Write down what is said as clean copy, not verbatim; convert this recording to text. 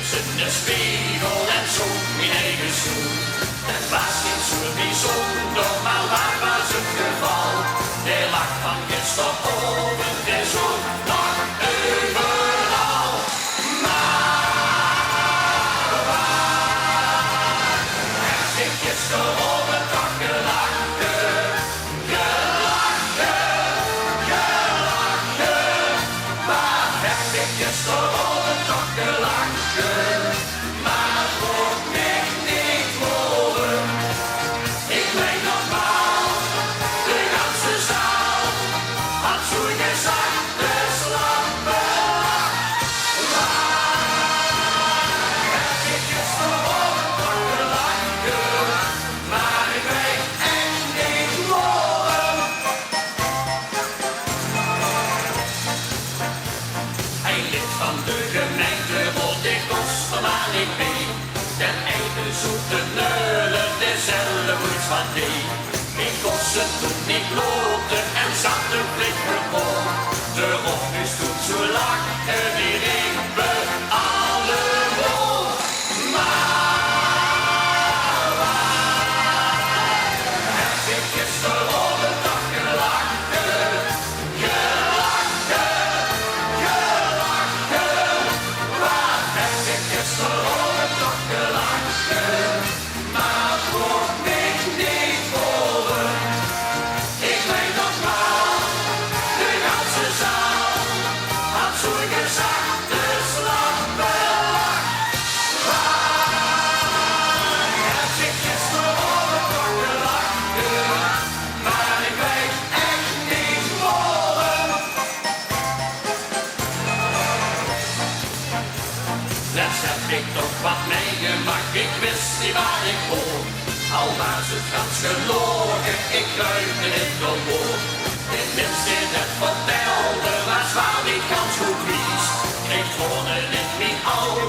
tussen de spiegel en zo mijn eigen schoen. Het was niet zo bijzonder, maar waar was het geval? De lach van gisteren over de zon lag overal. Maar waar heb ik gisteren op het dak gelachen? Waar heb ik gisteren op het dak gelachen? Maar voor mij niet horen. Ik weet normaal, de ganse zaal had zo gezegd de slappe lach. Waar heb ik gisteren op het dak gelachen? Maar ik weet echt niet horen. Hij lid van de gemeente wordt ik kosten maar niet mee. Den eigen zoete neulen, dezelfde goeds van die. Ik kost het toen niet loten en zat de blik gewoon. De is toen zo lang en die riepen allemaal. Maar waar heb ik gisteren op het dak gelachen? Waar heb ik gisteren op het dak gelachen? Maar voor mij niet horen. Ik weet nog wel, de ganse zaal had zo gezegd de slappe lach. Waar heb ik gisteren op het dak gelachen? Maar ik weet echt niet horen. Laatst heb ik toch wat meegemaakt, ik wist niet waar ik hoor. Al was het gans gelogen, ik ruimde het gewoon. Tenminste, het vertelde was waar ik gans goed wies. Ik woonde in mijn oude